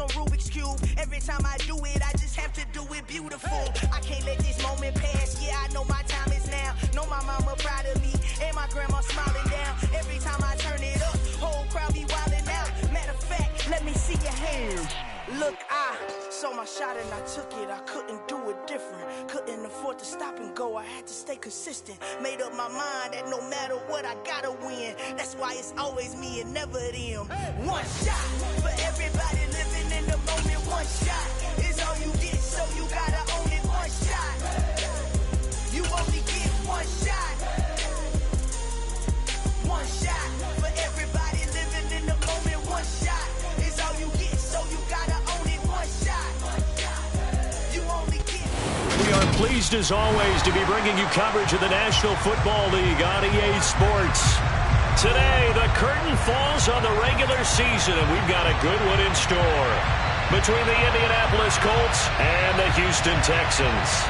on Rubik's Cube. Every time I do it, I just have to do it beautiful. I can't let this moment pass. Yeah, I know my time is now. Know my mama proud of me, and my grandma smiling down. Every time I turn it up, whole crowd be wildin' out. Matter of fact, let me see your hands. Look, I saw my shot and I took it. I couldn't do it different. Couldn't afford to stop and go. I had to stay consistent. Made up my mind that no matter what, I gotta win. That's why it's always me and never them. One shot for everybody living in the moment. One shot is all you get, so you gotta own it. One shot. You only get one shot. One shot for everybody living in the moment. One shot is all you get, so you gotta own it. One shot. You only get. We are pleased as always to be bringing you coverage of the National Football League on EA Sports. Today, the curtain falls on the regular season, and we've got a good one in store between the Indianapolis Colts and the Houston Texans.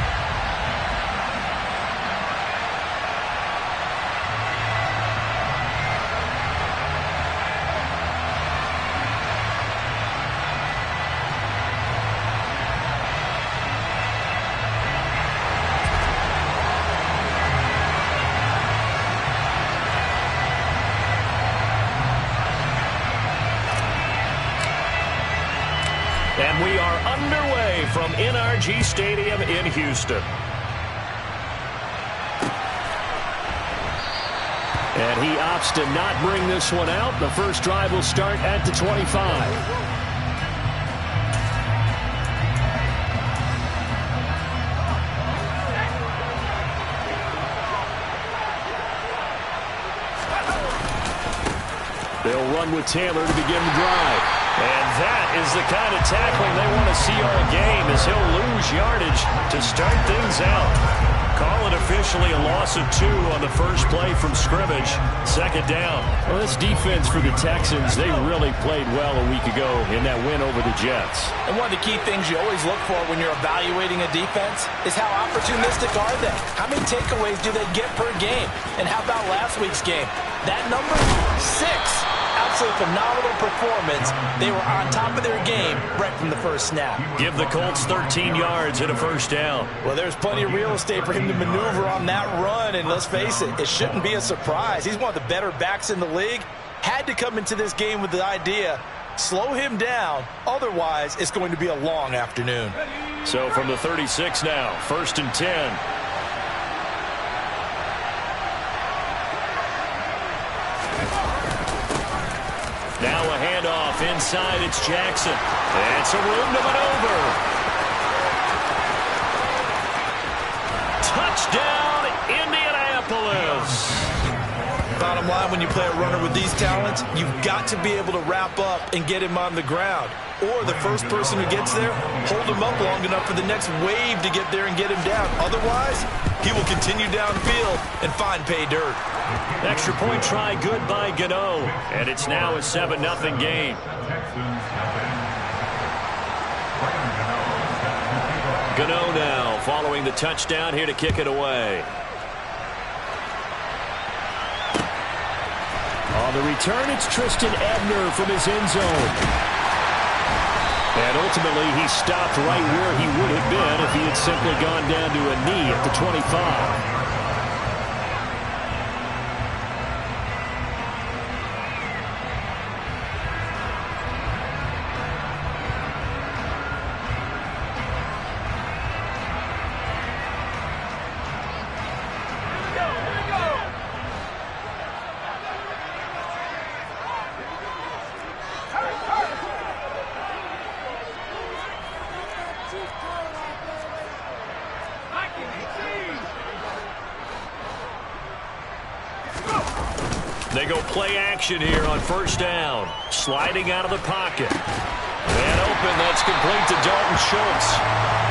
And we are underway from NRG Stadium in Houston. And he opts to not bring this one out. The first drive will start at the 25. They'll run with Taylor to begin the drive. And that is the kind of tackling they want to see all game, as he'll lose yardage to start things out. Call it officially a loss of 2 on the first play from scrimmage. Second down. Well, this defense for the Texans, they really played well a week ago in that win over the Jets. And one of the key things you always look for when you're evaluating a defense is how opportunistic are they? How many takeaways do they get per game? And how about last week's game? That number? 6. Absolutely phenomenal performance. They were on top of their game right from the first snap. Give the Colts 13 yards and a first down. Well, there's plenty of real estate for him to maneuver on that run, and let's face it, it shouldn't be a surprise. He's one of the better backs in the league. Had to come into this game with the idea, slow him down, otherwise it's going to be a long afternoon. So from the 36 now, 1st and 10. Now a handoff inside. It's Jackson. It's a room to maneuver. Touchdown, Indianapolis. Bottom line, when you play a runner with these talents, you've got to be able to wrap up and get him on the ground. Or the first person who gets there, hold him up long enough for the next wave to get there and get him down. Otherwise, he will continue downfield and find pay dirt. Extra point try good by Gano. And it's now a 7-0 game. Gano now following the touchdown here to kick it away. On the return, it's Tristan Ebner from his end zone. And ultimately, he stopped right where he would have been if he had simply gone down to a knee at the 25. They go play action here on first down. Sliding out of the pocket. And open, that's complete to Dalton Schultz.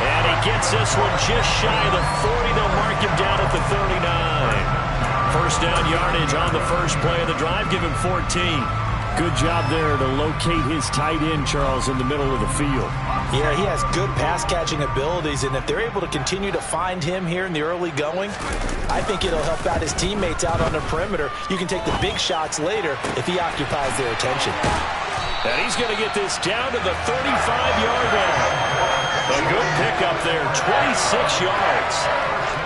And he gets this one just shy of the 40. They'll mark him down at the 39. First down yardage on the first play of the drive. Give him 14. Good job there to locate his tight end, Charles, in the middle of the field. Yeah, he has good pass-catching abilities, and if they're able to continue to find him here in the early going, I think it'll help out his teammates out on the perimeter. You can take the big shots later if he occupies their attention. And he's going to get this down to the 35-yard line. A good pickup there, 26 yards.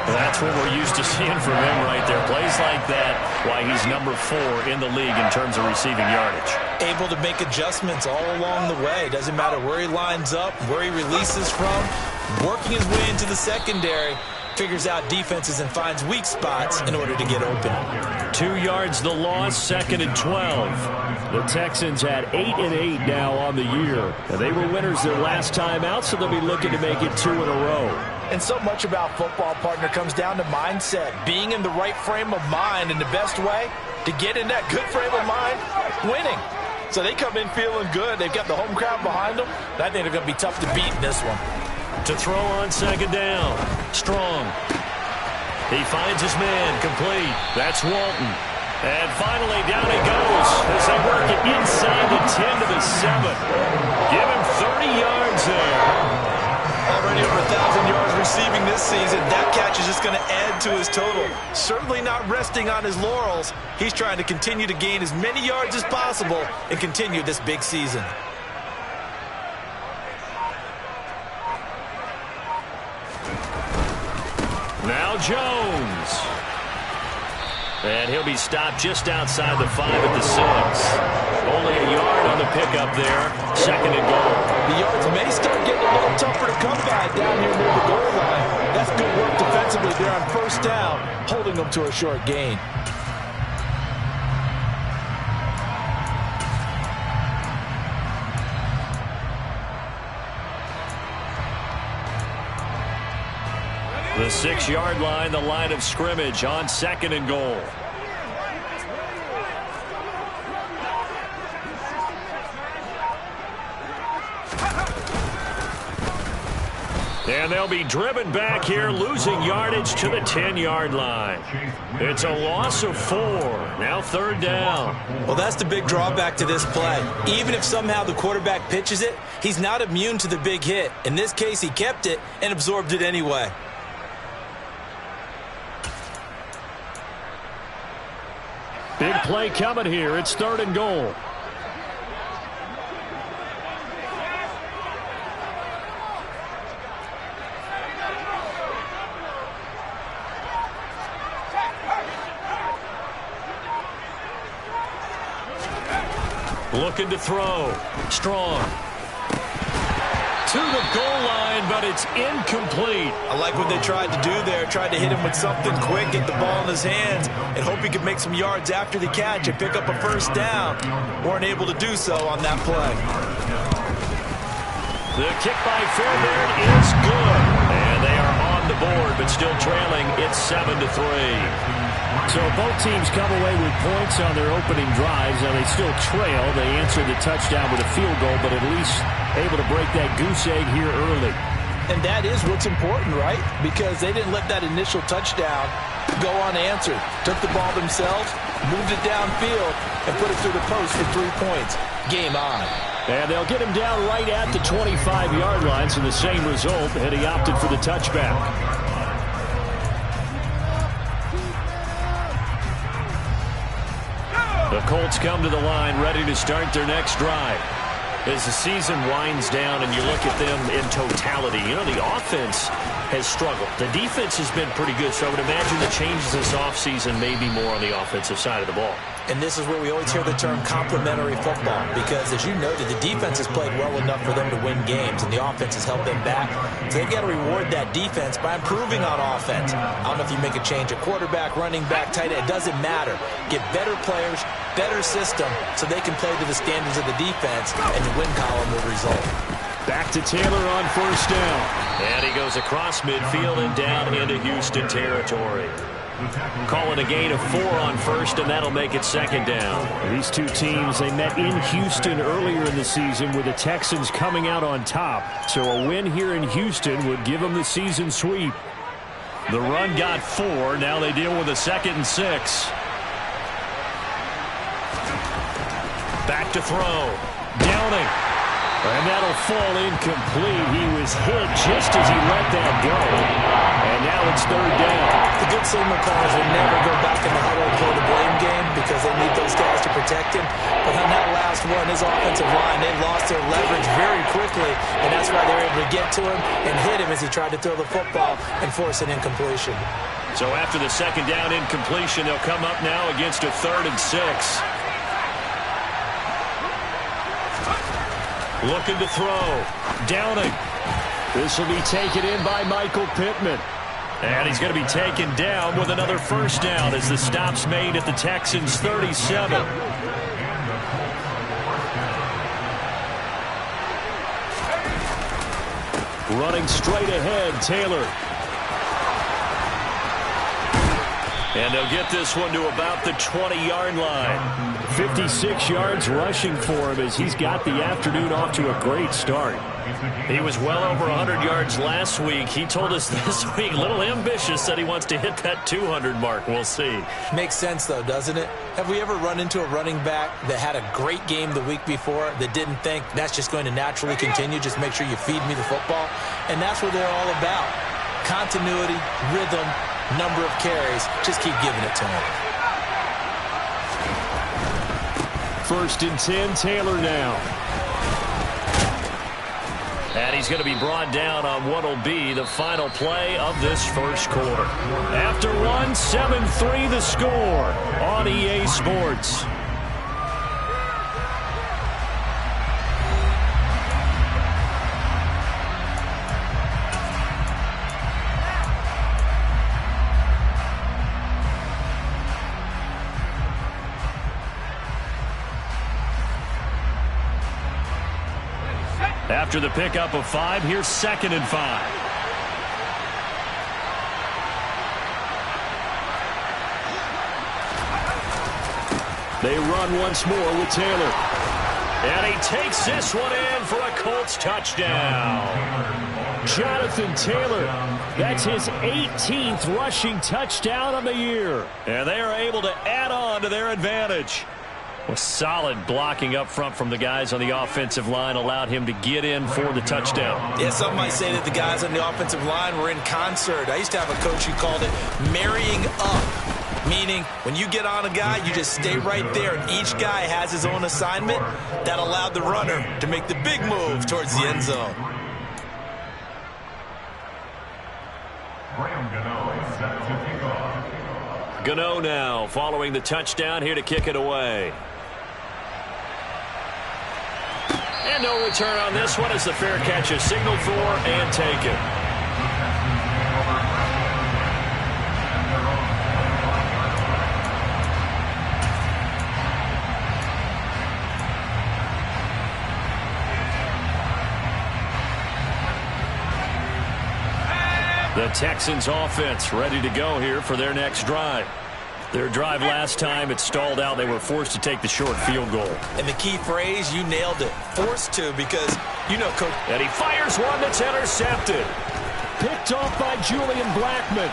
That's what we're used to seeing from him right there. Plays like that, why he's number 4 in the league in terms of receiving yardage. Able to make adjustments all along the way. Doesn't matter where he lines up, where he releases from. Working his way into the secondary. Figures out defenses and finds weak spots in order to get open. 2 yards the loss, 2nd and 12. The Texans at 8-8 now on the year. And they were winners their last time out, so they'll be looking to make it 2 in a row. And so much about football, partner, comes down to mindset. Being in the right frame of mind, and the best way to get in that good frame of mind, winning. So they come in feeling good. They've got the home crowd behind them. I think they're going to be tough to beat in this one. To throw on 2nd down. Strong. He finds his man, complete. That's Walton. And finally down he goes as they work it inside the 10 to the 7. Give him 30 yards there. Already over 1,000 yards receiving this season. That catch is just going to add to his total. Certainly not resting on his laurels. He's trying to continue to gain as many yards as possible and continue this big season. Now Jones. And he'll be stopped just outside the 5 at the 6. Only a yard on the pickup there. 2nd and goal. The yards may start getting a little tougher to come by down here near the goal line. That's good work defensively there on 1st down, holding them to a short gain. The 6-yard line, the line of scrimmage on 2nd and goal. And they'll be driven back here, losing yardage to the 10-yard line. It's a loss of 4. Now 3rd down. Well, that's the big drawback to this play. Even if somehow the quarterback pitches it, he's not immune to the big hit. In this case, he kept it and absorbed it anyway. Big play coming here. It's 3rd and goal. Looking to throw. Strong. To the goal line, but it's incomplete. I like what they tried to do there. Tried to hit him with something quick, get the ball in his hands, and hope he could make some yards after the catch and pick up a 1st down. Weren't able to do so on that play. The kick by Fairbairn is good. And they are on the board, but still trailing. It's 7-3. So both teams come away with points on their opening drives. Now they still trail. They answered the touchdown with a field goal, but at least able to break that goose egg here early. And that is what's important, right? Because they didn't let that initial touchdown go unanswered. Took the ball themselves, moved it downfield, and put it through the post for 3 points. Game on. And they'll get him down right at the 25-yard line, so the same result, and he opted for the touchback. The Colts come to the line ready to start their next drive. As the season winds down and you look at them in totality, you know, the offense has struggled. The defense has been pretty good, so I would imagine the changes this offseason may be more on the offensive side of the ball. And this is where we always hear the term complementary football, because as you noted, the defense has played well enough for them to win games, and the offense has held them back. So they've got to reward that defense by improving on offense. I don't know if you make a change at quarterback, running back, tight end. It doesn't matter. Get better players, better system, so they can play to the standards of the defense, and the win column will result. Back to Taylor on 1st down. And he goes across midfield and down into Houston territory. Calling a gain of 4 on 1st, and that'll make it 2nd down. These two teams, they met in Houston earlier in the season with the Texans coming out on top. So a win here in Houston would give them the season sweep. The run got 4. Now they deal with a 2nd and 6. Back to throw. Downing. And that'll fall incomplete. He was hit just as he let that go. And now it's third down. The good signal callers will never go back in the huddle and play the blame game because they need those guys to protect him. But on that last one, his offensive line, they lost their leverage very quickly, and that's why they were able to get to him and hit him as he tried to throw the football and force an incompletion. So after the second down incompletion, they'll come up now against a 3rd and 6. Looking to throw. Downing. This will be taken in by Michael Pittman. And he's going to be taken down with another first down as the stop's made at the Texans' 37. Running straight ahead, Taylor. And they'll get this one to about the 20-yard line. 56 yards rushing for him as he's got the afternoon off to a great start. He was well over 100 yards last week. He told us this week, a little ambitious, said he wants to hit that 200 mark. We'll see. Makes sense, though, doesn't it? Have we ever run into a running back that had a great game the week before that didn't think that's just going to naturally continue? Just make sure you feed me the football. And that's what they're all about. Continuity, rhythm, number of carries. Just keep giving it to him. 1st and 10, Taylor now. And he's going to be brought down on what will be the final play of this first quarter. After one, 7-3 the score on EA Sports. After the pickup of 5, here's 2nd and 5. They run once more with Taylor. And he takes this one in for a Colts touchdown. Jonathan Taylor, that's his 18th rushing touchdown on the year. And they are able to add on to their advantage. Well, solid blocking up front from the guys on the offensive line allowed him to get in for the touchdown. Yeah, some might say that the guys on the offensive line were in concert. I used to have a coach who called it marrying up, meaning when you get on a guy, you just stay right there, and each guy has his own assignment. That allowed the runner to make the big move towards the end zone. Gano now following the touchdown here to kick it away. And no return on this one as the fair catch is signaled for and taken. The Texans offense ready to go here for their next drive. Their drive last time, it stalled out. They were forced to take the short field goal. And the key phrase, you nailed it. Forced to, because, you know, Coach. And he fires one that's intercepted. Picked off by Julian Blackmon.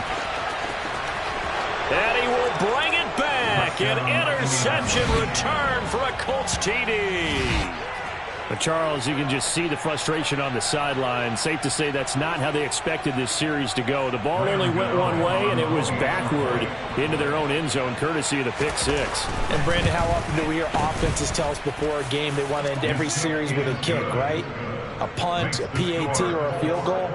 And he will bring it back. An interception return for a Colts TD. But Charles, you can just see the frustration on the sideline. Safe to say that's not how they expected this series to go. The ball only went one way, and it was backward into their own end zone, courtesy of the pick six. And, Brandon, how often do we hear offenses tell us before a game they want to end every series with a kick, right? A punt, a PAT, or a field goal.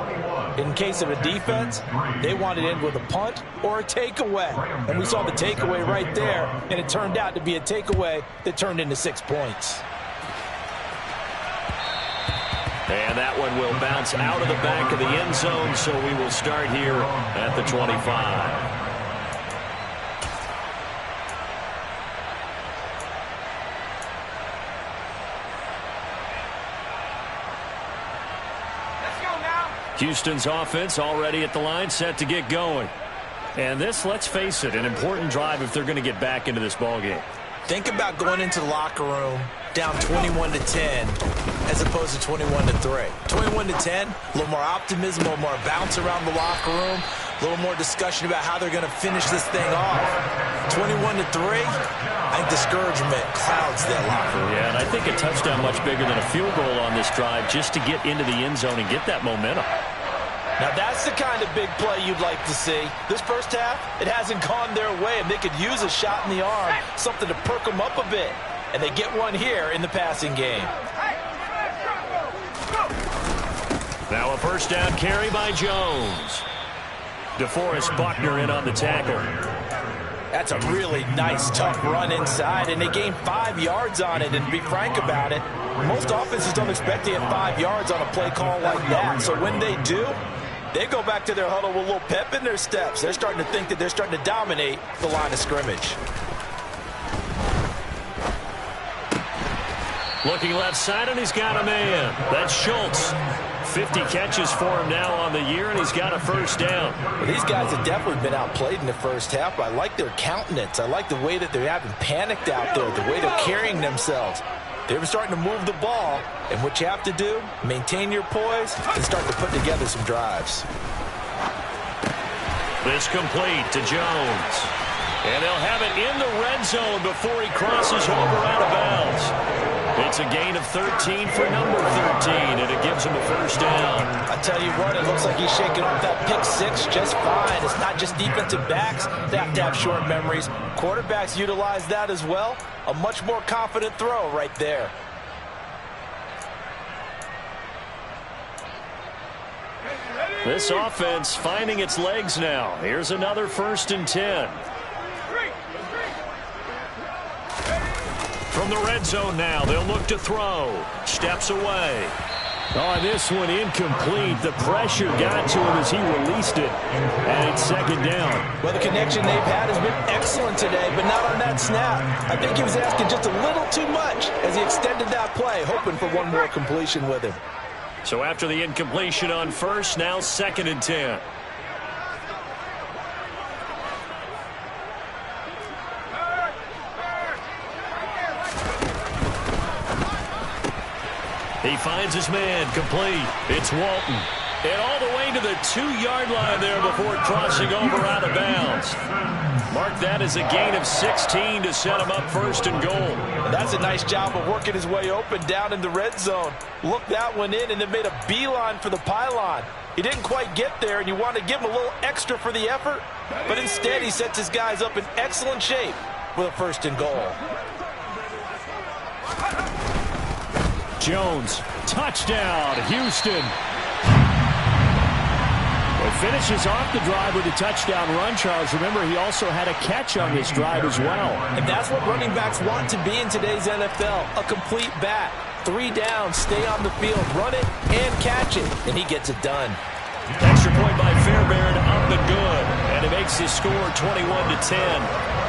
In case of a defense, they want to end with a punt or a takeaway. And we saw the takeaway right there, and it turned out to be a takeaway that turned into 6 points. And that one will bounce out of the back of the end zone, so we will start here at the 25. Let's go now. Houston's offense already at the line, set to get going. And this, let's face it, an important drive if they're going to get back into this ballgame. Think about going into the locker room down 21-10 as opposed to 21-3. 21-10, a little more optimism, a little more bounce around the locker room. A little more discussion about how they're going to finish this thing off. 21-3, I think discouragement clouds that locker room. Yeah, and I think a touchdown much bigger than a field goal on this drive just to get into the end zone and get that momentum. Now that's the kind of big play you'd like to see. This first half, it hasn't gone their way, and they could use a shot in the arm, something to perk them up a bit. And they get one here in the passing game. Now a first down carry by Jones. DeForest Buckner in on the tackle. That's a really nice, tough run inside, and they gained 5 yards on it. And to be frank about it, most offenses don't expect to get 5 yards on a play call like that. So when they do, they go back to their huddle with a little pep in their steps. They're starting to think that they're starting to dominate the line of scrimmage. Looking left side, and he's got a man. That's Schultz. 50 catches for him now on the year, and he's got a first down. Well, these guys have definitely been outplayed in the first half, but I like their countenance. I like the way that they haven't panicked out there, the way they're carrying themselves. They're starting to move the ball, and what you have to do, maintain your poise and start to put together some drives. This complete to Jones. And they'll have it in the red zone before he crosses over out of bounds. It's a gain of 13 for number 13, and it gives him a first down. I tell you what, it looks like he's shaking off that pick six just fine. It's not just defensive backs that have to have short memories. Quarterbacks utilize that as well. A much more confident throw right there. This offense finding its legs now. Here's another 1st and 10. From the red zone now, they'll look to throw. Steps away. Oh, this one incomplete. The pressure got to him as he released it. And it's 2nd down. Well, the connection they've had has been excellent today, but not on that snap. I think he was asking just a little too much as he extended that play, hoping for one more completion with him. So after the incompletion on first, now 2nd and 10. He finds his man, complete. It's Walton. And all the way to the 2-yard line there before crossing over out of bounds. Mark that as a gain of 16 to set him up 1st and goal. And that's a nice job of working his way open down in the red zone. Looked that one in and then made a beeline for the pylon. He didn't quite get there, and you want to give him a little extra for the effort. But instead, he sets his guys up in excellent shape with a 1st and goal. Jones, touchdown, Houston. It finishes off the drive with a touchdown run, Charles. Remember, he also had a catch on this drive as well. And that's what running backs want to be in today's NFL, a complete back. 3 down, stay on the field, run it and catch it, and he gets it done. Extra point by Fairbairn, up and good. And it makes the score 21-10.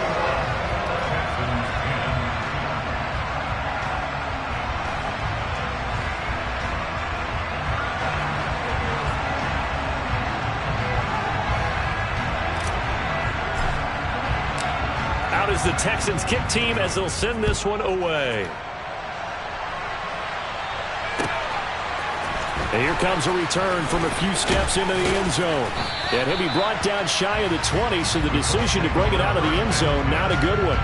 Is the Texans kick team as they'll send this one away. And here comes a return from a few steps into the end zone. And he'll be brought down shy of the 20, so the decision to bring it out of the end zone, not a good one.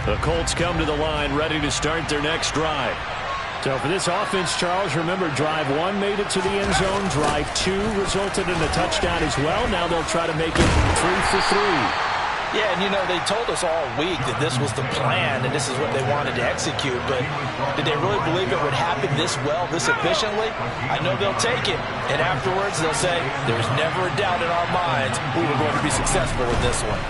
The Colts come to the line, ready to start their next drive. So for this offense, Charles, remember, drive 1 made it to the end zone. Drive 2 resulted in a touchdown as well. Now they'll try to make it 3 for 3. Yeah, and you know, they told us all week that this was the plan and this is what they wanted to execute. But did they really believe it would happen this well, this efficiently? I know they'll take it. And afterwards, they'll say, there's never a doubt in our minds we were going to be successful with this one.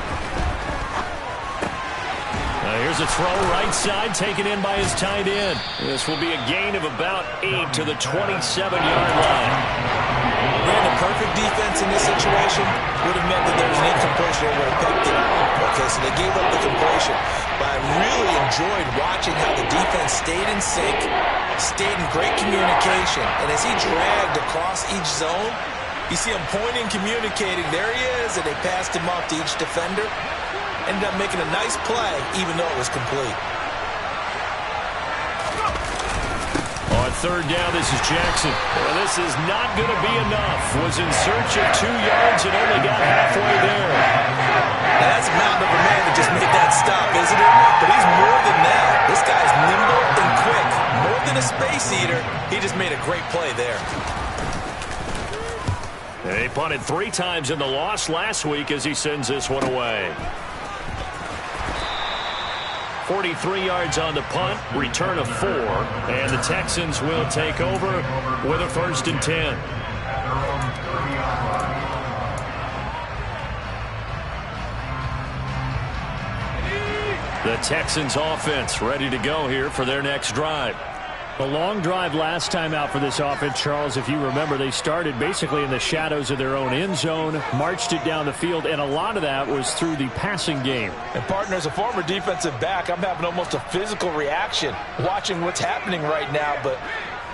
Here's a throw right side taken in by his tight end. This will be a gain of about 8 to the 27-yard line. Man, the perfect defense in this situation would have meant that there was an incompletion that would have picked it up. Okay, so they gave up the completion. But I really enjoyed watching how the defense stayed in sync, stayed in great communication. And as he dragged across each zone, you see him pointing, communicating. There he is, and they passed him off to each defender. Ended up making a nice play, even though it was complete. Oh, third down. This is Jackson. Well, this is not going to be enough. Was in search of 2 yards and only got halfway there. Now, that's a mountain of a man that just made that stop, isn't it? But he's more than that. This guy's nimble and quick. More than a space eater. He just made a great play there. He punted 3 times in the loss last week as he sends this one away. 43 yards on the punt, return of 4, and the Texans will take over with a 1st and 10. The Texans offense ready to go here for their next drive. The long drive last time out for this offense, Charles, if you remember, they started basically in the shadows of their own end zone, marched it down the field, and a lot of that was through the passing game. And, partner, as a former defensive back, I'm having almost a physical reaction watching what's happening right now. But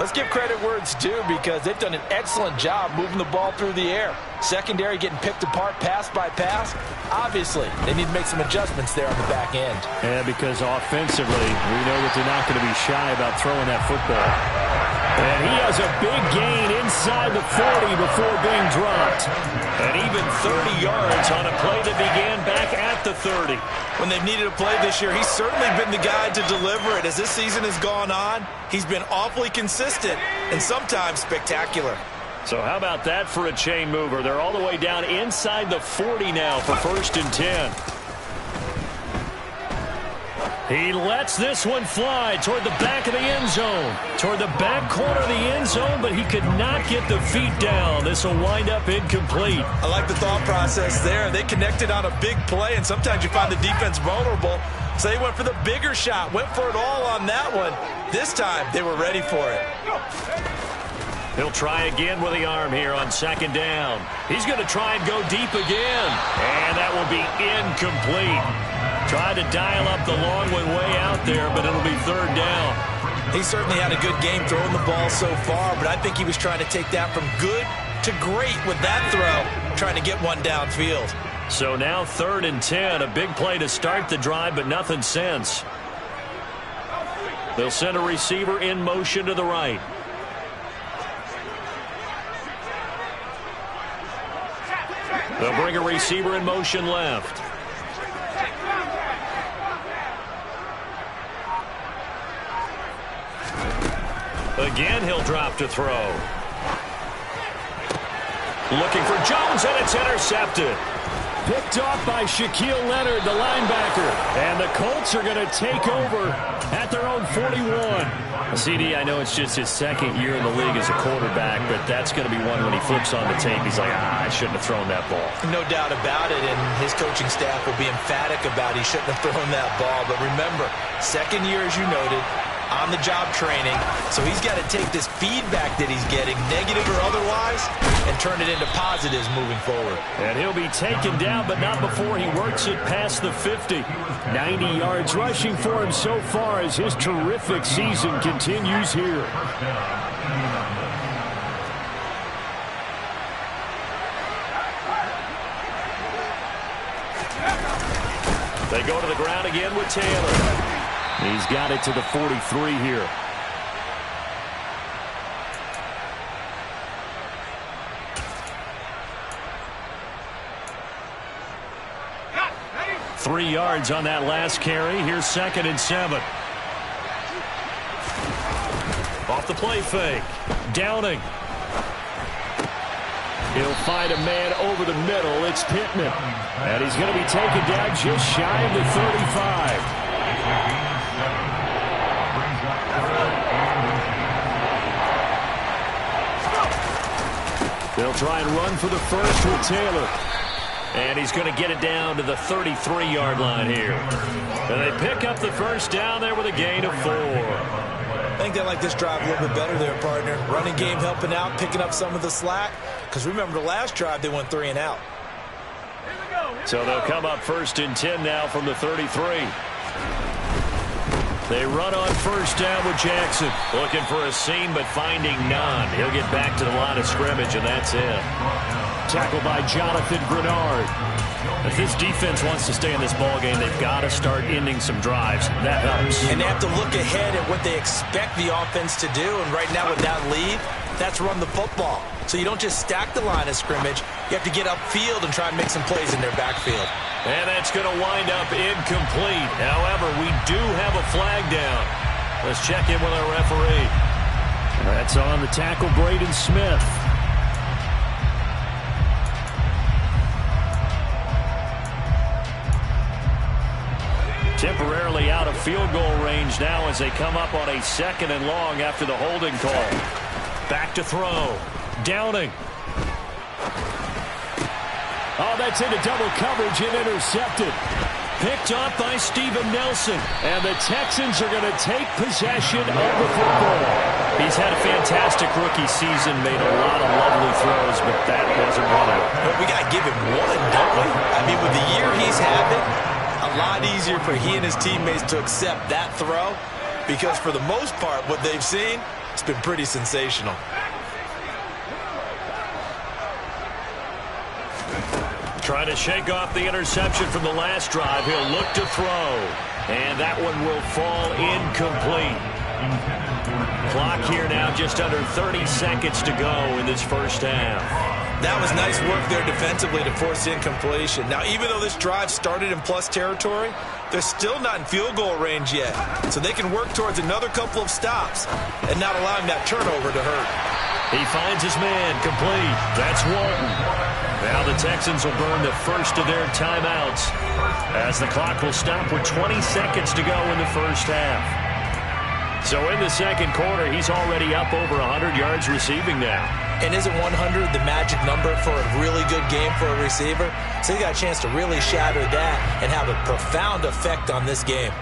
let's give credit where it's due because they've done an excellent job moving the ball through the air. Secondary getting picked apart pass by pass. Obviously, they need to make some adjustments there on the back end. Yeah, because offensively, we know that they're not going to be shy about throwing that football. And he has a big gain inside the 40 before being dropped. And even 30 yards on a play that began back at the 30. When they've needed a play this year, he's certainly been the guy to deliver it. As this season has gone on, he's been awfully consistent and sometimes spectacular. So how about that for a chain mover? They're all the way down inside the 40 now for 1st and 10. He lets this one fly toward the back of the end zone. Toward the back corner of the end zone, but he could not get the feet down. This will wind up incomplete. I like the thought process there. They connected on a big play, and sometimes you find the defense vulnerable. So they went for the bigger shot, went for it all on that one. This time, they were ready for it. He'll try again with the arm here on 2nd down. He's going to try and go deep again. And that will be incomplete. Tried to dial up the long one way out there, but it'll be 3rd down. He certainly had a good game throwing the ball so far, but I think he was trying to take that from good to great with that throw, trying to get one downfield. So now 3rd and 10, a big play to start the drive, but nothing since. They'll send a receiver in motion to the right. They'll bring a receiver in motion left. Again, he'll drop to throw. Looking for Jones, and it's intercepted. Picked off by Shaquille Leonard, the linebacker. And the Colts are going to take over at their own 41. CD, I know it's just his 2nd year in the league as a quarterback, but that's going to be one when he flips on the tape. He's like, I shouldn't have thrown that ball. No doubt about it, and his coaching staff will be emphatic about he shouldn't have thrown that ball. But remember, 2nd year, as you noted, on-the-job training. So he's got to take this feedback that he's getting, negative or otherwise, and turn it into positives moving forward. And he'll be taken down, but not before he works it past the 50. 90 yards rushing for him so far as his terrific season continues here. They go to the ground again with Taylor. He's got it to the 43 here. Three yards on that last carry. Here's 2nd and 7. Off the play fake. Downing. He'll find a man over the middle. It's Pittman. And he's going to be taken down just shy of the 35. They'll try and run for the first with Taylor. And he's going to get it down to the 33-yard line here. And they pick up the first down there with a gain of 4. I think they like this drive a little bit better there, partner. Running game helping out, picking up some of the slack. Because remember, the last drive, they went 3 and out. So they'll come up 1st and 10 now from the 33. They run on first down with Jackson. Looking for a seam, but finding none. He'll get back to the line of scrimmage, and that's it. tackle by Jonathan Grenard. If this defense wants to stay in this ballgame, they've got to start ending some drives. That helps. And they have to look ahead at what they expect the offense to do. And right now with that lead, that's run the football. So you don't just stack the line of scrimmage. You have to get upfield and try and make some plays in their backfield. And that's going to wind up incomplete. However, we do have a flag down. Let's check in with our referee. That's on the tackle, Braden Smith. Temporarily out of field goal range now as they come up on a 2nd and long after the holding call. Back to throw. Downing. Oh, that's into double coverage and intercepted. Picked off by Steven Nelson. And the Texans are going to take possession of the football. He's had a fantastic rookie season, made a lot of lovely throws, but that wasn't one of them. But we got to give him one, don't we? I mean, with the year he's having, a lot easier for he and his teammates to accept that throw because for the most part, what they've seen, it's been pretty sensational. Trying to shake off the interception from the last drive. He'll look to throw. And that one will fall incomplete. Clock here now just under 30 seconds to go in this first half. That was nice work there defensively to force incompletion. Now, even though this drive started in plus territory, they're still not in field goal range yet. So they can work towards another couple of stops and not allowing that turnover to hurt. He finds his man complete. That's Walton. Now the Texans will burn the first of their timeouts as the clock will stop with 20 seconds to go in the first half. So in the second quarter, he's already up over 100 yards receiving now. And isn't 100 the magic number for a really good game for a receiver? So he got a chance to really shatter that and have a profound effect on this game.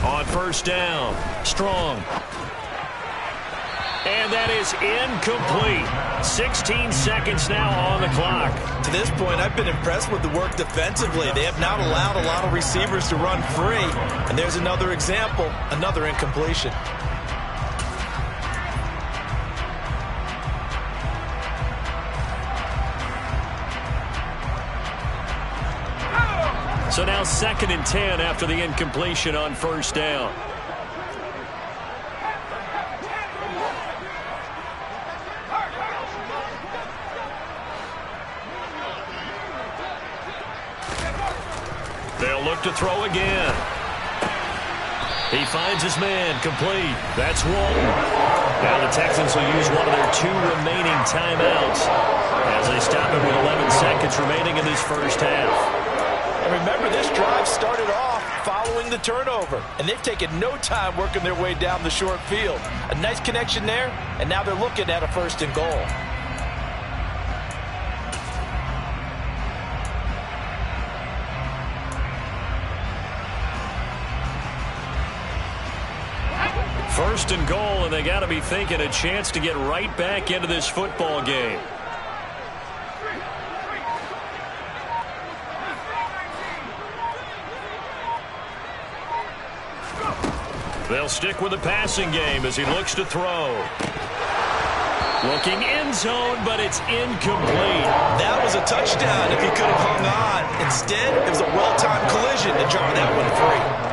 On first down, Strong. And that is incomplete. 16 seconds now on the clock. To this point, I've been impressed with the work defensively. They have not allowed a lot of receivers to run free. And there's another example, another incompletion. So now 2nd and 10 after the incompletion on first down. They'll look to throw again. He finds his man complete. That's Walton. Now the Texans will use one of their 2 remaining timeouts as they stop it with 11 seconds remaining in this first half. And remember, this drive started off following the turnover, and they've taken no time working their way down the short field. A nice connection there, and now they're looking at a 1st and goal. First and goal, and they got to be thinking a chance to get right back into this football game. They'll stick with the passing game as he looks to throw. Looking end zone, but it's incomplete. That was a touchdown if he could have hung on. Instead, it was a well-timed collision to jar that one free.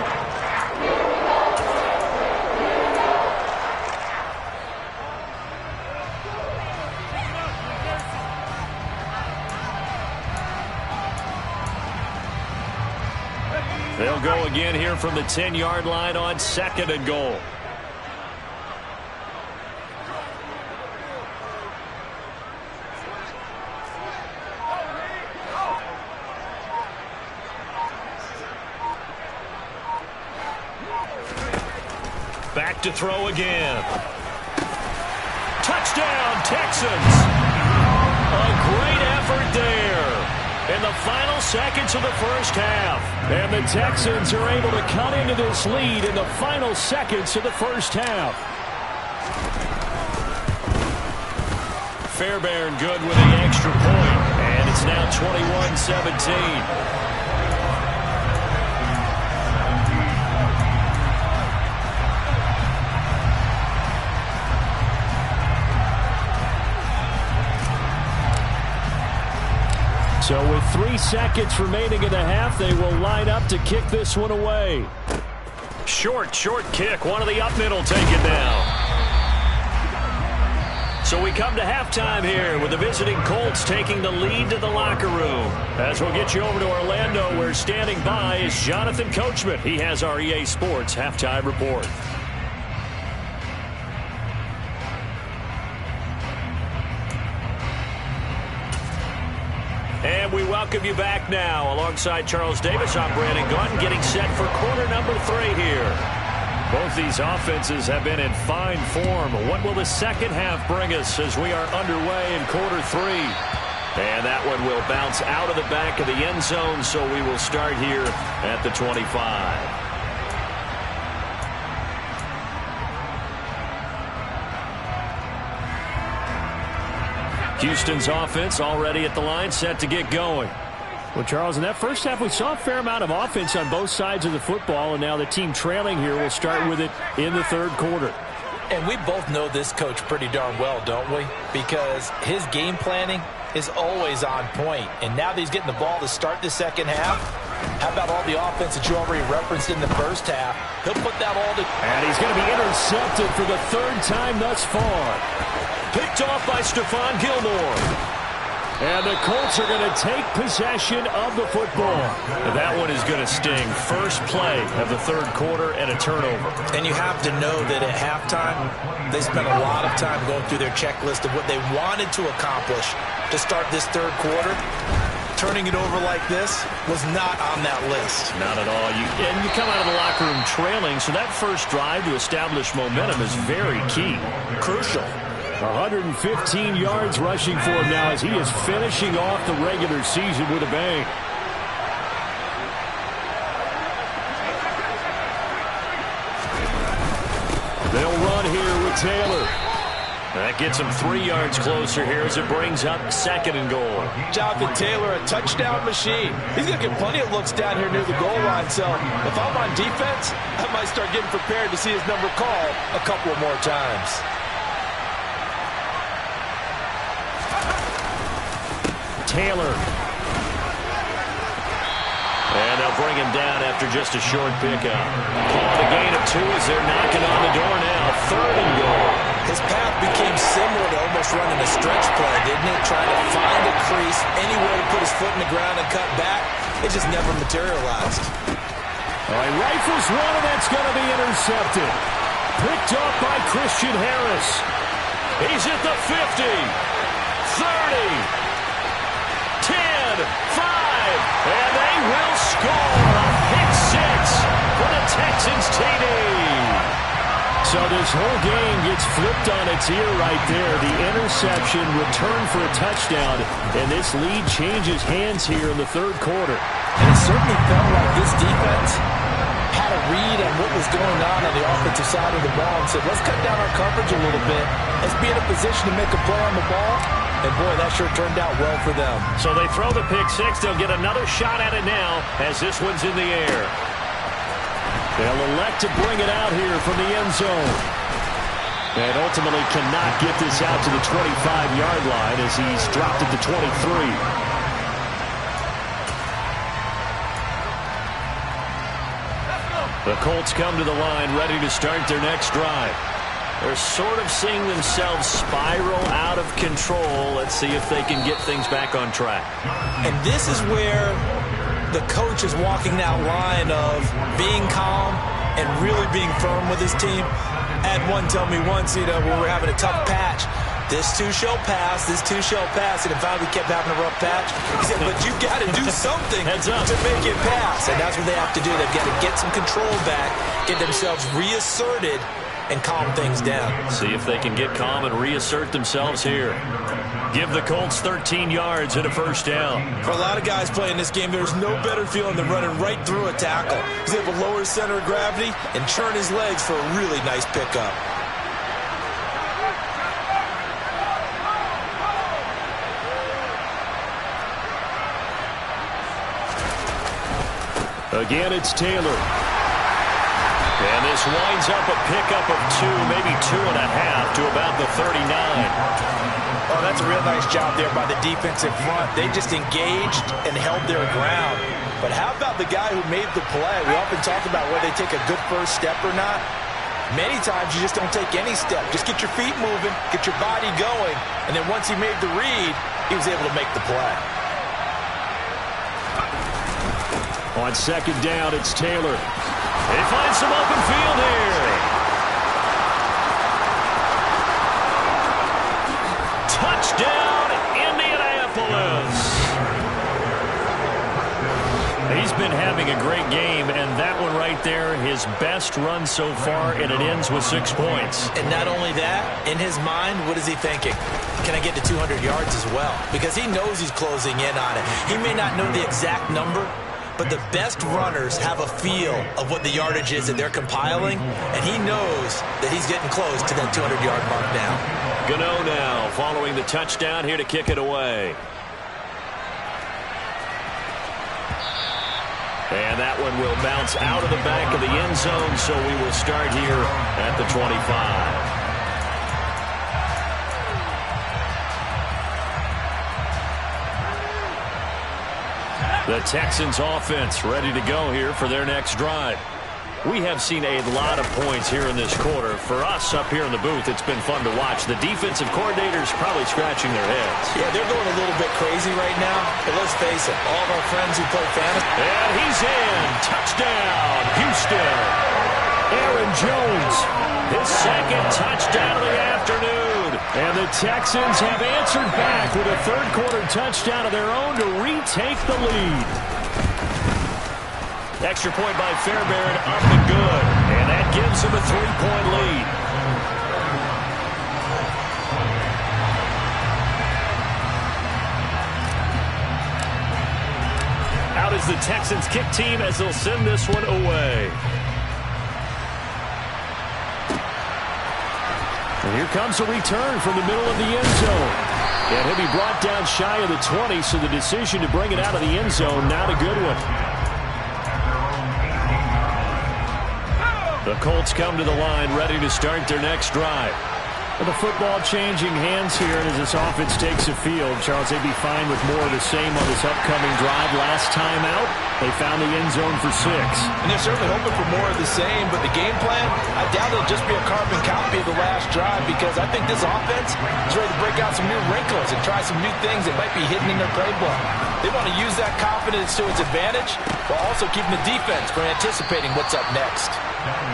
They'll go again here from the 10-yard line on 2nd and goal. Back to throw again. Touchdown, Texans. A great effort there in the final seconds of the first half. And the Texans are able to cut into this lead in the final seconds of the first half. Fairbairn good with the extra point, and it's now 21-17. So with 3 seconds remaining in the half, they will line up to kick this one away. Short kick. One of the up middle taken down. So we come to halftime here with the visiting Colts taking the lead to the locker room. As we'll get you over to Orlando, where standing by is Jonathan Coachman. He has our EA Sports halftime report. And we welcome you back now. Alongside Charles Davis, I'm Brandon Gaudin, getting set for quarter number 3 here. Both these offenses have been in fine form. What will the second half bring us as we are underway in quarter 3? And that one will bounce out of the back of the end zone, so we will start here at the 25. Houston's offense already at the line, set to get going. Well, Charles, in that first half, we saw a fair amount of offense on both sides of the football, and now the team trailing here will start with it in the third quarter. And we both know this coach pretty darn well, don't we? Because his game planning is always on point. And now that he's getting the ball to start the second half, how about all the offense that you already referenced in the first half? He'll put that all to... And he's going to be intercepted for the 3rd time thus far. Picked off by Stephon Gilmore. And the Colts are going to take possession of the football. That one is going to sting. First play of the third quarter and a turnover. And you have to know that at halftime, they spent a lot of time going through their checklist of what they wanted to accomplish to start this third quarter. Turning it over like this was not on that list. Not at all. And you come out of the locker room trailing, so that first drive to establish momentum is very key. Crucial. 115 yards rushing for him now as he is finishing off the regular season with a bang. They'll run here with Taylor. That gets him 3 yards closer here as it brings up 2nd and goal. Jonathan Taylor, a touchdown machine. He's going to get plenty of looks down here near the goal line. So if I'm on defense, I might start getting prepared to see his number called a couple of more times. Taylor. And they'll bring him down after just a short pickup. Calling a gain of 2 as they're knocking on the door now. 3rd and goal. His path became similar to almost running a stretch play, didn't it? Trying to find a crease, anywhere to put his foot in the ground and cut back. It just never materialized. All right, rifles one, and that's going to be intercepted. Picked up by Christian Harris. He's at the 50, 30, 10, 5, and they will score a pick 6 for the Texans TD. So this whole game gets flipped on its ear right there. The interception returned for a touchdown, and this lead changes hands here in the third quarter. And it certainly felt like this defense had a read on what was going on the offensive side of the ball and said, let's cut down our coverage a little bit. Let's be in a position to make a play on the ball. And, boy, that sure turned out well for them. So they throw the pick 6. They'll get another shot at it now as this one's in the air. They'll elect to bring it out here from the end zone. And ultimately cannot get this out to the 25-yard line as he's dropped it to 23. The Colts come to the line ready to start their next drive. They're sort of seeing themselves spiral out of control. Let's see if they can get things back on track. And this is where the coach is walking that line of being calm and really being firm with his team. I had one tell me once, when we're having a tough patch, this too shall pass, this too shall pass, and it finally kept having a rough patch. He said, but you've got to do something to make it pass. And that's what they have to do. They've got to get some control back, get themselves reasserted, and calm things down. See if they can get calm and reassert themselves here. Give the Colts 13 yards and a first down. For a lot of guys playing this game, there's no better feeling than running right through a tackle. He's able to lower his center of gravity and churn his legs for a really nice pickup. Again, it's Taylor. And this winds up a pickup of 2, maybe 2.5 to about the 39. Oh, that's a real nice job there by the defensive front. They just engaged and held their ground. But how about the guy who made the play? We often talk about whether they take a good first step or not. Many times you just don't take any step. Just get your feet moving, get your body going, and then once he made the read, he was able to make the play. On second down, it's Taylor. He finds some open field here. Touchdown, Indianapolis. He's been having a great game, and that one right there, his best run so far, and it ends with 6 points. And not only that, in his mind, what is he thinking? Can I get to 200 yards as well? Because he knows he's closing in on it. He may not know the exact number, but the best runners have a feel of what the yardage is that they're compiling, and he knows that he's getting close to that 200-yard mark now. Gano now following the touchdown here to kick it away. And that one will bounce out of the back of the end zone, so we will start here at the 25. The Texans offense ready to go here for their next drive. We have seen a lot of points here in this quarter. For us up here in the booth, it's been fun to watch. The defensive coordinators probably scratching their heads. Yeah, they're going a little bit crazy right now. But let's face it, all of our friends who play fantasy. And he's in. Touchdown, Houston. Aaron Jones, his second touchdown of the afternoon. And the Texans have answered back with a third-quarter touchdown of their own to retake the lead. Extra point by Fairbairn, up and good. And that gives him a 3-point lead. Out is the Texans kick team as they'll send this one away. And here comes a return from the middle of the end zone. And he'll be brought down shy of the 20, so the decision to bring it out of the end zone, not a good one. The Colts come to the line, ready to start their next drive. With the football changing hands here, and as this offense takes the field, Charles, they'd be fine with more of the same on this upcoming drive. Last time out, they found the end zone for 6. And they're certainly hoping for more of the same, but the game plan, I doubt it'll just be a carbon copy of the last drive, because I think this offense is ready to break out some new wrinkles and try some new things that might be hidden in their playbook. They want to use that confidence to its advantage, while also keeping the defense from anticipating what's up next.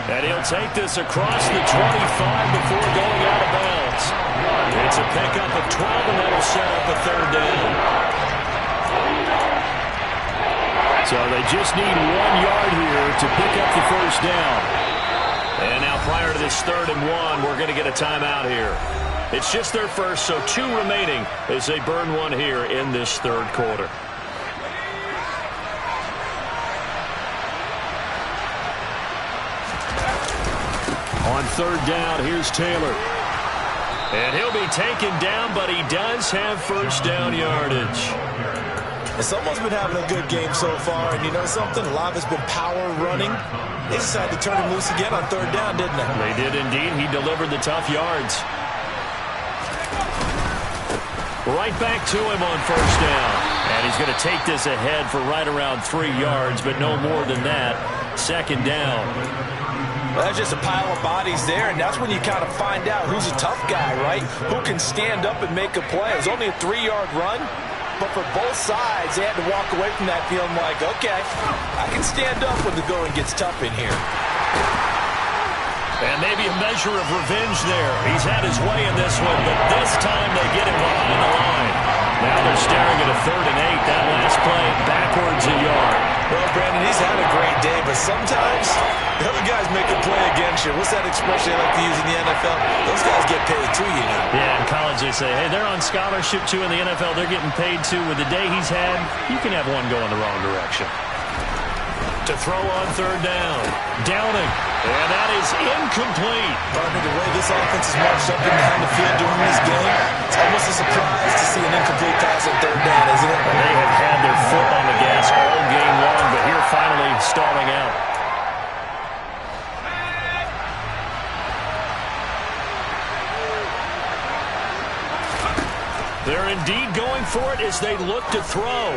And he'll take this across the 25 before going out of bounds. It's a pickup of 12, and that'll set up a third down. So they just need 1 yard here to pick up the first down. And now prior to this 3rd and 1, we're going to get a timeout here. It's just their first, so 2 remaining as they burn one here in this third quarter. On 3rd down, here's Taylor. And he'll be taken down, but he does have first down yardage. And someone's been having a good game so far, and you know something? A lot has been power running. They decided to turn him loose again on 3rd down, didn't they? They did indeed. He delivered the tough yards. Right back to him on first down. And he's going to take this ahead for right around 3 yards, but no more than that. 2nd down. Well, that's just a pile of bodies there, and that's when you kind of find out who's a tough guy, right? Who can stand up and make a play. It was only a 3-yard run, but for both sides, they had to walk away from that feeling like, okay, I can stand up when the going gets tough in here. And maybe a measure of revenge there. He's had his way in this one, but this time they get him behind the line. Now they're staring at a 3rd and 8. That last play, backwards a yard. Well, Brandon, he's had a great day, but sometimes the other guys make a play against you. What's that expression they like to use in the NFL? Those guys get paid too, you know. Yeah, in college they say, hey, they're on scholarship too. In the NFL, they're getting paid too. With the day he's had, you can have one going the wrong direction. To throw on 3rd down. Downing. And that is incomplete. Partner, the way this offense is marched up and down the field during this game, it's almost a surprise to see an incomplete pass on 3rd down, isn't it? They have had their foot on the gas all game long, but here finally stalling out. They're indeed going for it as they look to throw.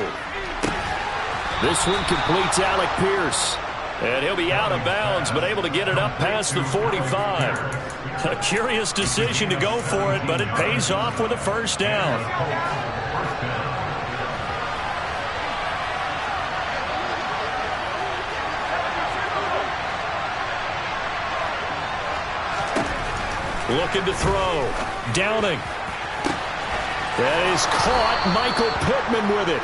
This one completes Alec Pierce. And he'll be out of bounds, but able to get it up past the 45. A curious decision to go for it, but it pays off with a first down. Looking to throw. Downing. That is caught. Michael Pittman with it.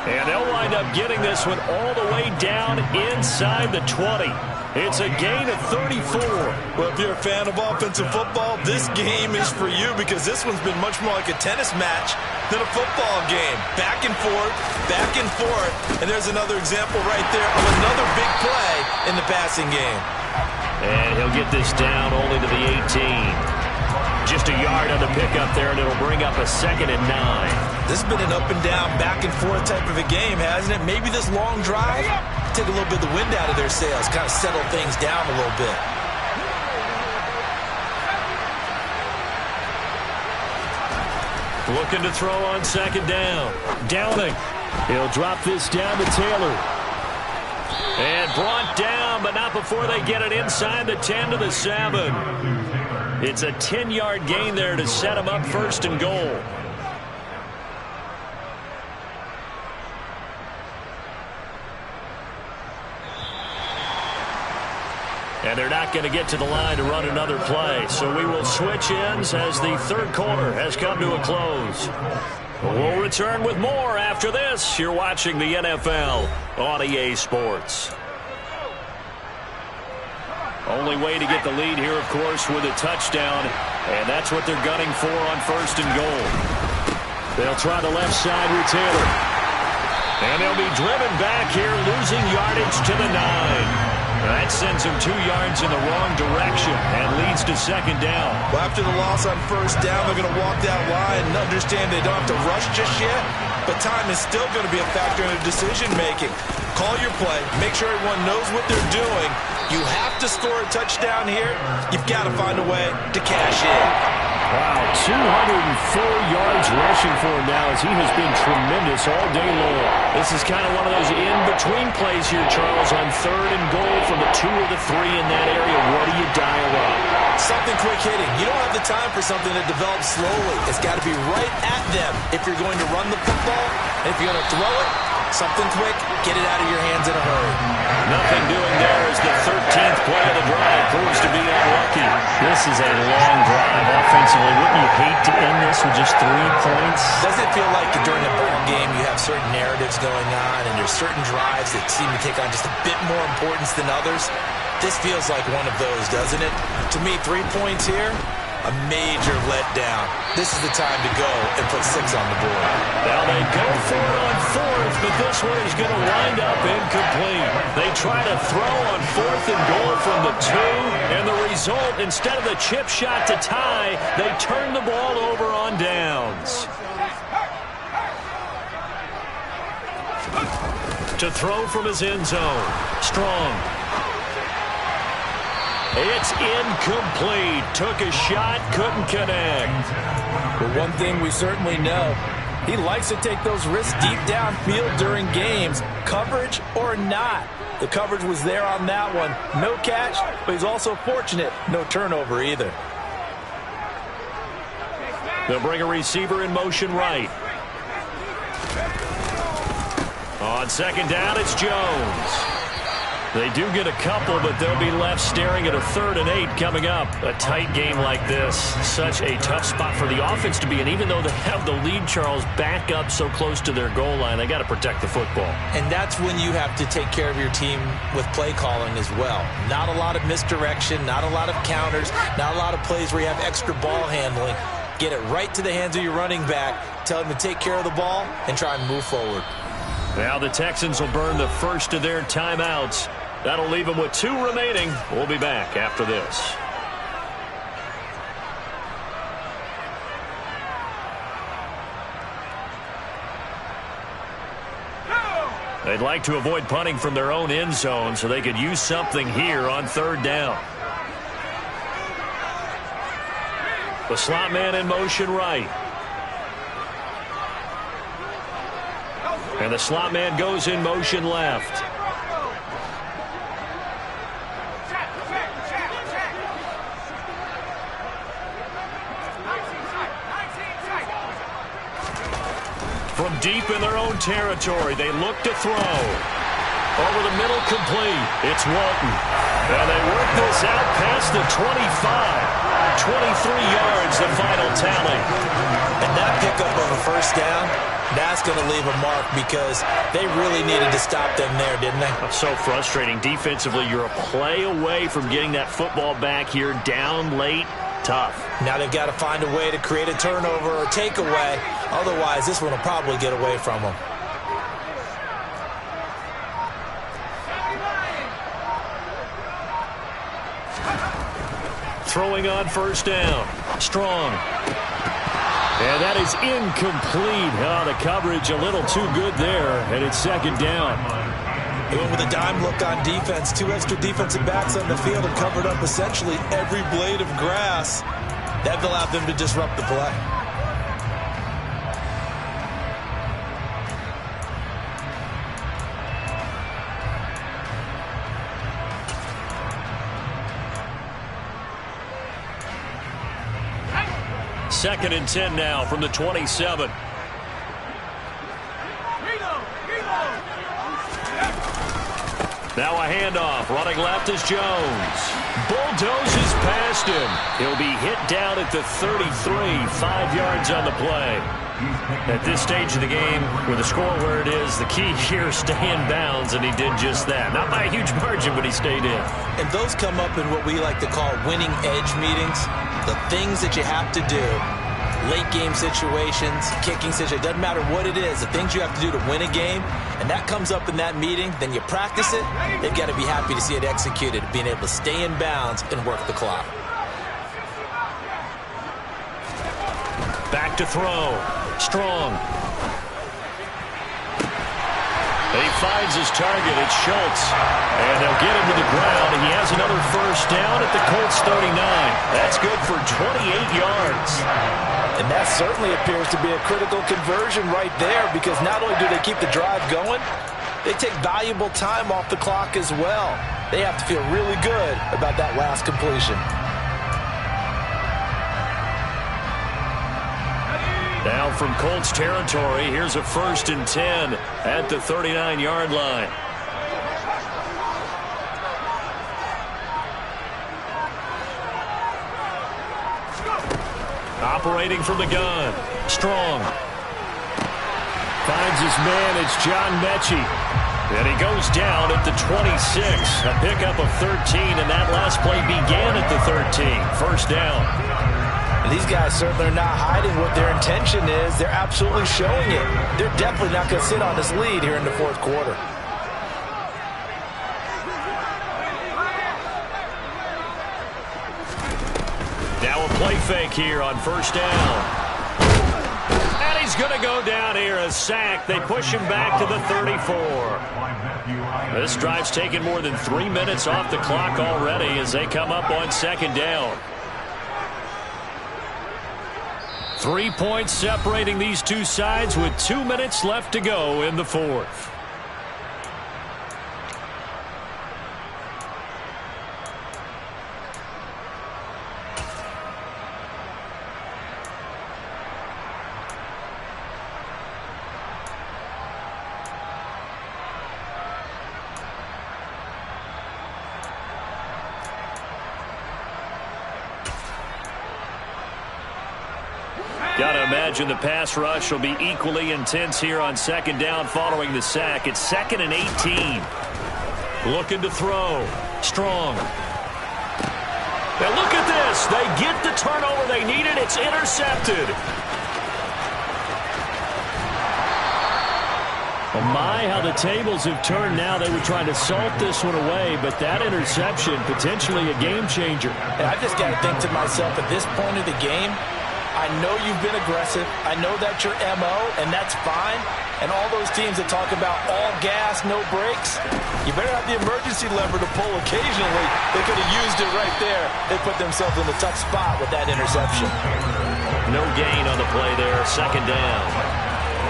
And they'll wind up getting this one all the way down inside the 20. It's a gain of 34. Well, if you're a fan of offensive football, this game is for you because this one's been much more like a tennis match than a football game. Back and forth, and there's another example right there of another big play in the passing game. And he'll get this down only to the 18. Just a yard on the pickup there, and it'll bring up a 2nd and 9. This has been an up and down, back and forth type of a game, hasn't it? Maybe this long drive, take a little bit of the wind out of their sails, kind of settle things down a little bit. Looking to throw on 2nd down. Downing. He'll drop this down to Taylor. And brought down, but not before they get it inside the 10 to the 7. It's a 10-yard gain there to set him up 1st and goal. And they're not going to get to the line to run another play. So we will switch ends as the 3rd quarter has come to a close. We'll return with more after this. You're watching the NFL on EA Sports. Only way to get the lead here, of course, with a touchdown. And that's what they're gunning for on 1st and goal. They'll try the left side with Taylor. And they'll be driven back here, losing yardage to the 9. That sends him 2 yards in the wrong direction and leads to 2nd down. Well, after the loss on 1st down, they're going to walk that line and understand they don't have to rush just yet. But time is still going to be a factor in their decision-making. Call your play. Make sure everyone knows what they're doing. You have to score a touchdown here. You've got to find a way to cash in. Wow, 204 yards rushing for him now as he has been tremendous all day long. This is kind of one of those in-between plays here, Charles, on 3rd and goal from the 2 or the 3 in that area. What do you dial up? Something quick hitting. You don't have the time for something that develops slowly. It's got to be right at them if you're going to run the football. And if you're going to throw it, something quick, get it out of your hands in a hurry. Nothing doing there as the 13th play of the drive proves to be unlucky. This is a long drive offensively. Wouldn't you hate to end this with just 3 points? Doesn't it feel like during a ball game you have certain narratives going on and there's certain drives that seem to take on just a bit more importance than others? This feels like one of those, doesn't it? To me, 3 points here, a major letdown. This is the time to go and put 6 on the board. Now they go for it on 4th, but this one is going to wind up incomplete. They try to throw on 4th and goal from the 2, and the result, instead of the chip shot to tie, they turn the ball over on downs. To throw from his end zone. Strong. It's incomplete. Took a shot, couldn't connect. But one thing we certainly know, he likes to take those risks deep downfield during games, coverage or not. The coverage was there on that one. No catch, but he's also fortunate. No turnover either. They'll bring a receiver in motion right. On 2nd down, it's Jones. They do get a couple, but they'll be left staring at a 3rd and 8 coming up. A tight game like this, such a tough spot for the offense to be in. Even though they have the lead, Charles, back up so close to their goal line, they got to protect the football. And that's when you have to take care of your team with play calling as well. Not a lot of misdirection, not a lot of counters, not a lot of plays where you have extra ball handling. Get it right to the hands of your running back, tell him to take care of the ball, and try and move forward. Now the Texans will burn the first of their timeouts. That'll leave them with 2 remaining. We'll be back after this. They'd like to avoid punting from their own end zone so they could use something here on 3rd down. The slot man in motion right. And the slot man goes in motion left. From deep in their own territory, they look to throw. Over the middle, complete. It's Walton. And they work this out past the 25. 23 yards, the final tally. And that pickup of a first down, that's going to leave a mark because they really needed to stop them there, didn't they? So frustrating. Defensively, you're a play away from getting that football back here down late. Tough. Now they've got to find a way to create a turnover or takeaway. Otherwise, this one will probably get away from them. Throwing on first down. Strong. And that is incomplete. Oh, the coverage a little too good there, and it's second down. They went with a dime look on defense. 2 extra defensive backs on the field and covered up essentially every blade of grass. That allowed them to disrupt the play. Second and 10 now from the 27. Now a handoff. Running left is Jones. Bulldozes past him. He'll be hit down at the 33. 5 yards on the play. At this stage of the game, with the score where it is, the key here is stay in bounds, and he did just that. Not by a huge margin, but he stayed in. And those come up in what we like to call winning edge meetings. The things that you have to do, late game situations, kicking situations, doesn't matter what it is, the things you have to do to win a game, and that comes up in that meeting, then you practice it, they've got to be happy to see it executed, being able to stay in bounds and work the clock. Back to throw. Strong. He finds his target. It's Schultz. And they'll get him to the ground. He has another first down at the Colts 39. That's good for 28 yards. And that certainly appears to be a critical conversion right there, because not only do they keep the drive going, they take valuable time off the clock as well. They have to feel really good about that last completion. Now from Colts territory, here's a 1st and 10 at the 39-yard line. Operating from the gun. Strong. Finds his man. It's John Mechie. And he goes down at the 26. A pickup of 13, and that last play began at the 13. First down. These guys certainly are not hiding what their intention is. They're absolutely showing it. They're definitely not going to sit on this lead here in the fourth quarter. Now a play fake here on first down. And he's going to go down here, a sack. They push him back to the 34. This drive's taken more than 3 minutes off the clock already as they come up on second down. 3 points separating these two sides with 2 minutes left to go in the fourth. Got to imagine the pass rush will be equally intense here on second down following the sack. It's 2nd and 18. Looking to throw. Strong. Now look at this. They get the turnover they needed. It's intercepted. Oh my, how the tables have turned now. They were trying to salt this one away, but that interception, potentially a game changer. And I just got to think to myself, at this point of the game, I know you've been aggressive. I know that's your MO, and that's fine. And all those teams that talk about all gas, no brakes, you better have the emergency lever to pull occasionally. They could have used it right there. They put themselves in a tough spot with that interception. No gain on the play there, second down.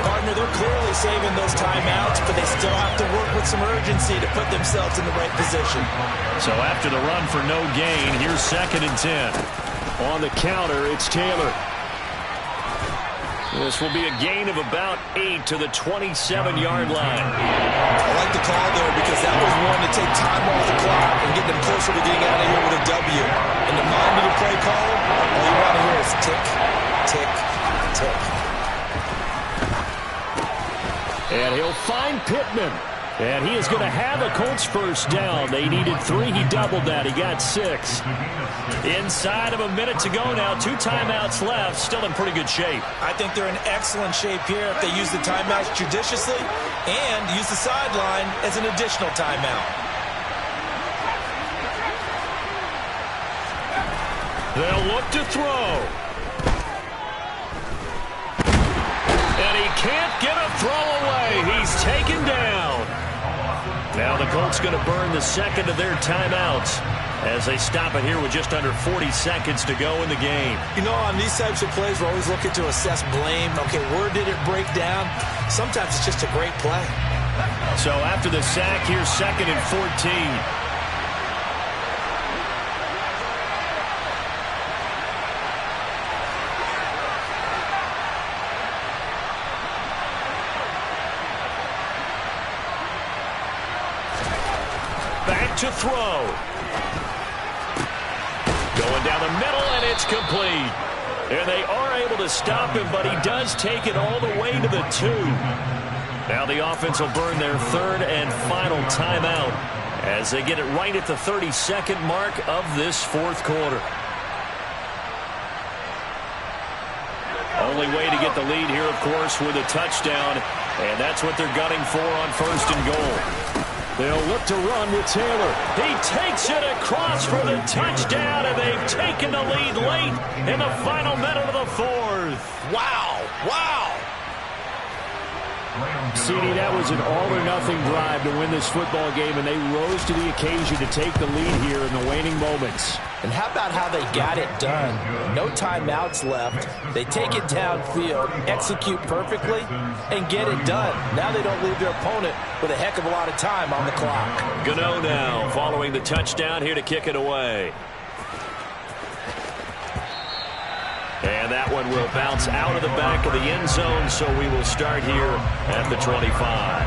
Partner, they're clearly saving those timeouts, but they still have to work with some urgency to put themselves in the right position. So after the run for no gain, here's 2nd and 10. On the counter, it's Taylor. This will be a gain of about 8 to the 27-yard line. I like the call there because that was one to take time off the clock and get them closer to getting out of here with a W. And the mind of the play caller, all you want to hear is tick, tick, tick. And he'll find Pittman. And he is going to have a Colts first down. They needed 3. He doubled that. He got 6. Inside of a minute to go now. 2 timeouts left. Still in pretty good shape. I think they're in excellent shape here if they use the timeouts judiciously and use the sideline as an additional timeout. They'll look to throw. And he can't get a throw away. He's taken down. Now the Colts going to burn the 2nd of their timeouts as they stop it here with just under 40 seconds to go in the game. You know, on these types of plays, we're always looking to assess blame. Okay, where did it break down? Sometimes it's just a great play. So after the sack, here's 2nd and 14. To throw. Going down the middle, and it's complete. And they are able to stop him, but he does take it all the way to the 2. Now the offense will burn their 3rd and final timeout as they get it right at the 32nd mark of this 4th quarter. Only way to get the lead here, of course, with a touchdown, and that's what they're gunning for on 1st and goal. They'll look to run with Taylor. He takes it across for the touchdown, and they've taken the lead late in the final minute of the 4th. Wow. Wow. CD, that was an all-or-nothing drive to win this football game, and they rose to the occasion to take the lead here in the waning moments. And how about how they got it done? No timeouts left. They take it downfield, execute perfectly, and get it done. Now they don't leave their opponent with a heck of a lot of time on the clock. Gano now following the touchdown here to kick it away. And that one will bounce out of the back of the end zone, so we will start here at the 25.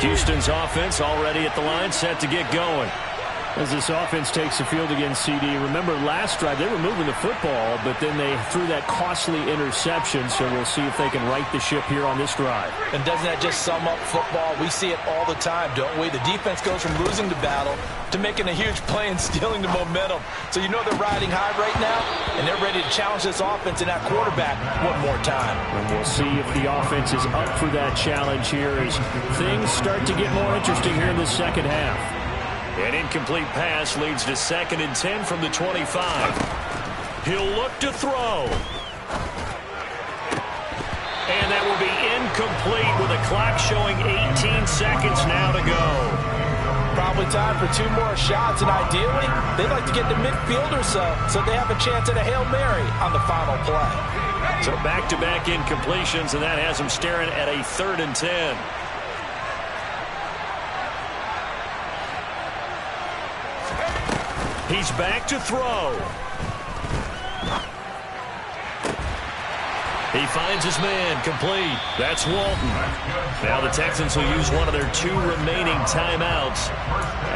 Houston's offense already at the line, set to get going. As this offense takes the field against CD, remember last drive they were moving the football, but then they threw that costly interception, so we'll see if they can right the ship here on this drive. And doesn't that just sum up football? We see it all the time, don't we? The defense goes from losing the battle to making a huge play and stealing the momentum. So you know they're riding high right now, and they're ready to challenge this offense and that quarterback one more time. And we'll see if the offense is up for that challenge here as things start to get more interesting here in the second half. An incomplete pass leads to 2nd and 10 from the 25. He'll look to throw. And that will be incomplete with the clock showing 18 seconds now to go. Probably time for 2 more shots, and ideally, they'd like to get to midfield or so they have a chance at a Hail Mary on the final play. So back-to-back incompletions, and that has them staring at a 3rd and 10. He's back to throw. He finds his man, complete. That's Walton. Now the Texans will use one of their 2 remaining timeouts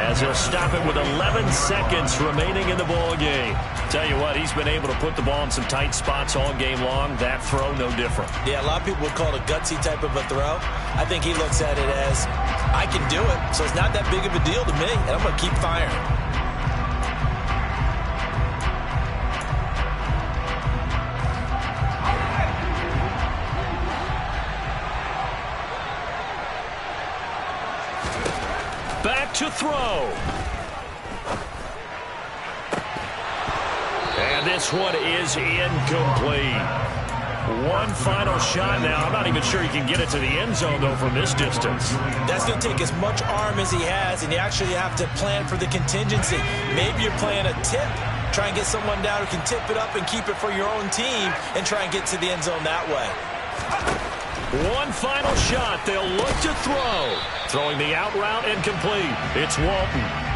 as they'll stop it with 11 seconds remaining in the ball game. Tell you what, he's been able to put the ball in some tight spots all game long. That throw, no different. Yeah, a lot of people would call it a gutsy type of a throw. I think he looks at it as, I can do it, so it's not that big of a deal to me, and I'm going to keep firing. To throw. And this one is incomplete. One final shot now. I'm not even sure he can get it to the end zone, though, from this distance. That's going to take as much arm as he has, and you actually have to plan for the contingency. Maybe you're playing a tip. Try and get someone down who can tip it up and keep it for your own team and try and get to the end zone that way. One final shot. They'll look to throw. Throwing the out route incomplete. It's Walton.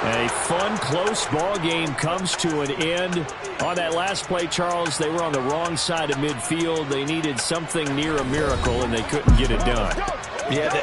A fun, close ball game comes to an end. On that last play, Charles, they were on the wrong side of midfield. They needed something near a miracle, and they couldn't get it done. Yeah, the